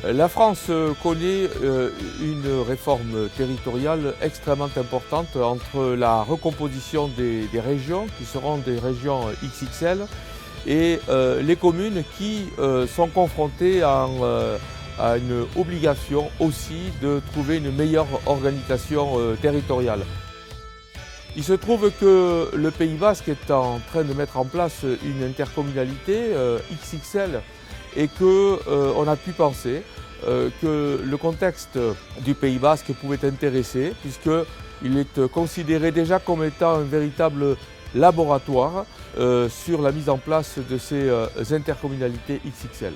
La France connaît une réforme territoriale extrêmement importante entre la recomposition des régions, qui seront des régions XXL, et les communes qui sont confrontées à une obligation aussi de trouver une meilleure organisation territoriale. Il se trouve que le Pays Basque est en train de mettre en place une intercommunalité XXL et qu'on a pu penser que le contexte du Pays Basque pouvait intéresser puisqu'il est considéré déjà comme étant un véritable laboratoire sur la mise en place de ces intercommunalités XXL.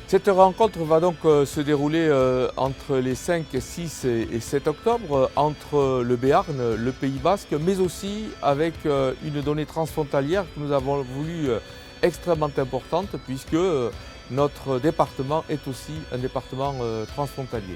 Cette rencontre va donc se dérouler entre les 5, 6 et 7 octobre entre le Béarn, le Pays Basque, mais aussi avec une donnée transfrontalière que nous avons voulu extrêmement importante puisque notre département est aussi un département transfrontalier.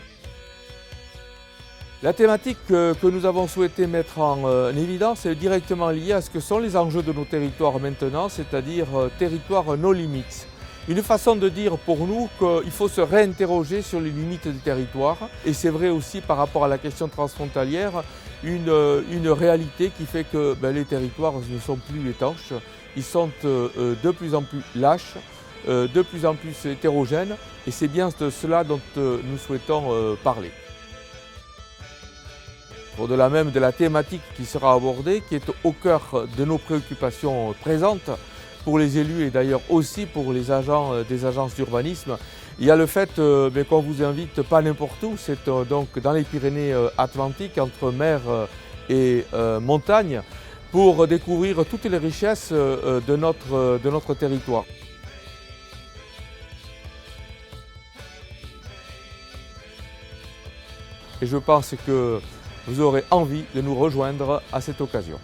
La thématique que nous avons souhaité mettre en évidence est directement liée à ce que sont les enjeux de nos territoires maintenant, c'est-à-dire territoire no limits. Une façon de dire pour nous qu'il faut se réinterroger sur les limites des territoires et c'est vrai aussi par rapport à la question transfrontalière, une réalité qui fait que les territoires ne sont plus étanches, ils sont de plus en plus lâches, de plus en plus hétérogènes et c'est bien de cela dont nous souhaitons parler. Au-delà même de la thématique qui sera abordée, qui est au cœur de nos préoccupations présentes, pour les élus et d'ailleurs aussi pour les agents des agences d'urbanisme. Il y a le fait qu'on vous invite pas n'importe où, c'est donc dans les Pyrénées-Atlantiques, entre mer et montagne, pour découvrir toutes les richesses de notre territoire. Et je pense que vous aurez envie de nous rejoindre à cette occasion.